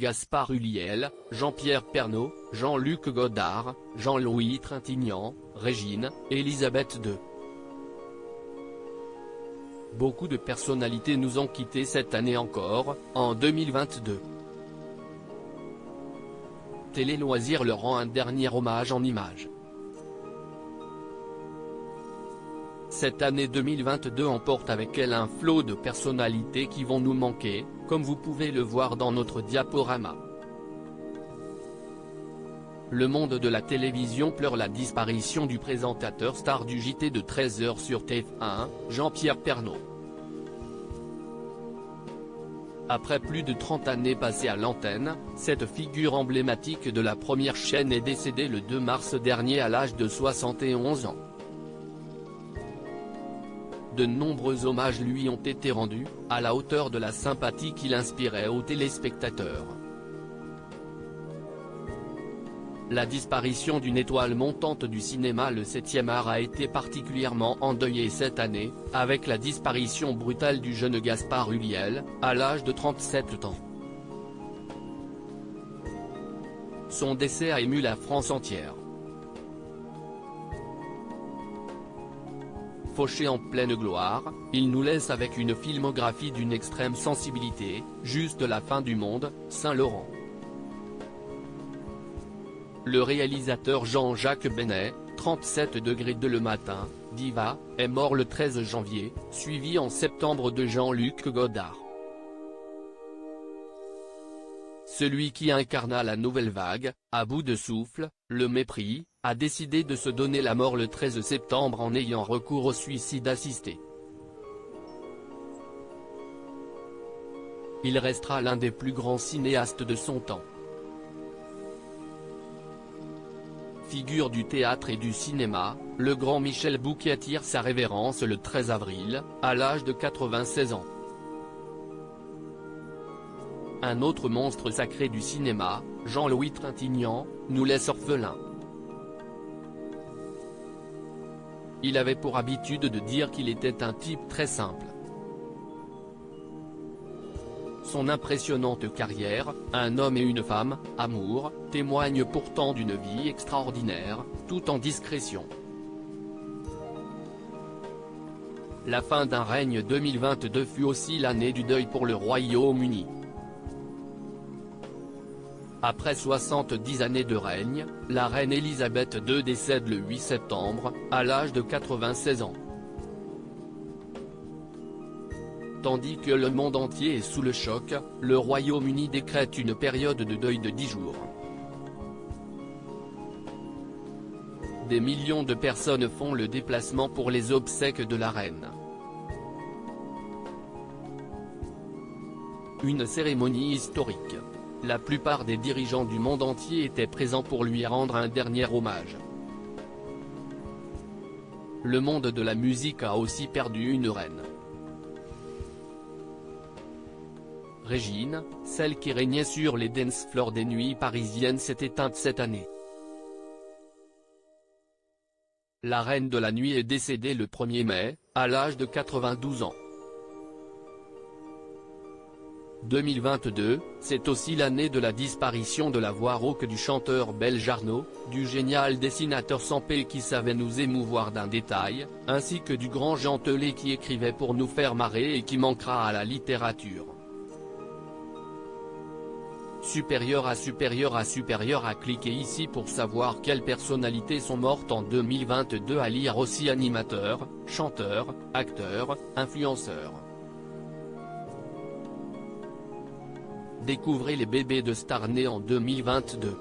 Gaspard Ulliel, Jean-Pierre Pernaut, Jean-Luc Godard, Jean-Louis Trintignant, Régine, Elisabeth II. Beaucoup de personnalités nous ont quittés cette année encore, en 2022. Télé Loisirs leur rend un dernier hommage en images. Cette année 2022 emporte avec elle un flot de personnalités qui vont nous manquer, comme vous pouvez le voir dans notre diaporama. Le monde de la télévision pleure la disparition du présentateur star du JT de 13h sur TF1, Jean-Pierre Pernaut. Après plus de 30 années passées à l'antenne, cette figure emblématique de la première chaîne est décédée le 2 mars dernier à l'âge de 71 ans. De nombreux hommages lui ont été rendus, à la hauteur de la sympathie qu'il inspirait aux téléspectateurs. La disparition d'une étoile montante du cinéma, le 7e art, a été particulièrement endeuillée cette année, avec la disparition brutale du jeune Gaspard Ulliel, à l'âge de 37 ans. Son décès a ému la France entière. Fauché en pleine gloire, il nous laisse avec une filmographie d'une extrême sensibilité, Juste la fin du monde, Saint-Laurent. Le réalisateur Jean-Jacques Benet, 37°2 le matin, Diva, est mort le 13 janvier, suivi en septembre de Jean-Luc Godard. Celui qui incarna la nouvelle vague, à bout de souffle, le mépris, a décidé de se donner la mort le 13 septembre en ayant recours au suicide assisté. Il restera l'un des plus grands cinéastes de son temps. Figure du théâtre et du cinéma, le grand Michel Bouquet tire sa révérence le 13 avril, à l'âge de 96 ans. Un autre monstre sacré du cinéma, Jean-Louis Trintignant, nous laisse orphelins. Il avait pour habitude de dire qu'il était un type très simple. Son impressionnante carrière, Un homme et une femme, Amour, témoigne pourtant d'une vie extraordinaire, tout en discrétion. La fin d'un règne 2022 fut aussi l'année du deuil pour le Royaume-Uni. Après 70 années de règne, la reine Elisabeth II décède le 8 septembre, à l'âge de 96 ans. Tandis que le monde entier est sous le choc, le Royaume-Uni décrète une période de deuil de 10 jours. Des millions de personnes font le déplacement pour les obsèques de la reine. Une cérémonie historique. La plupart des dirigeants du monde entier étaient présents pour lui rendre un dernier hommage. Le monde de la musique a aussi perdu une reine. Régine, celle qui régnait sur les dance floors des nuits parisiennes, s'est éteinte cette année. La reine de la nuit est décédée le 1er mai, à l'âge de 92 ans. 2022, c'est aussi l'année de la disparition de la voix rauque du chanteur belge Arnaud, du génial dessinateur Sampé qui savait nous émouvoir d'un détail, ainsi que du grand Jean Telet qui écrivait pour nous faire marrer et qui manquera à la littérature. Supérieur à cliquez ici pour savoir quelles personnalités sont mortes en 2022, à lire aussi animateurs, chanteurs, acteurs, influenceurs. Découvrez les bébés de stars nés en 2022.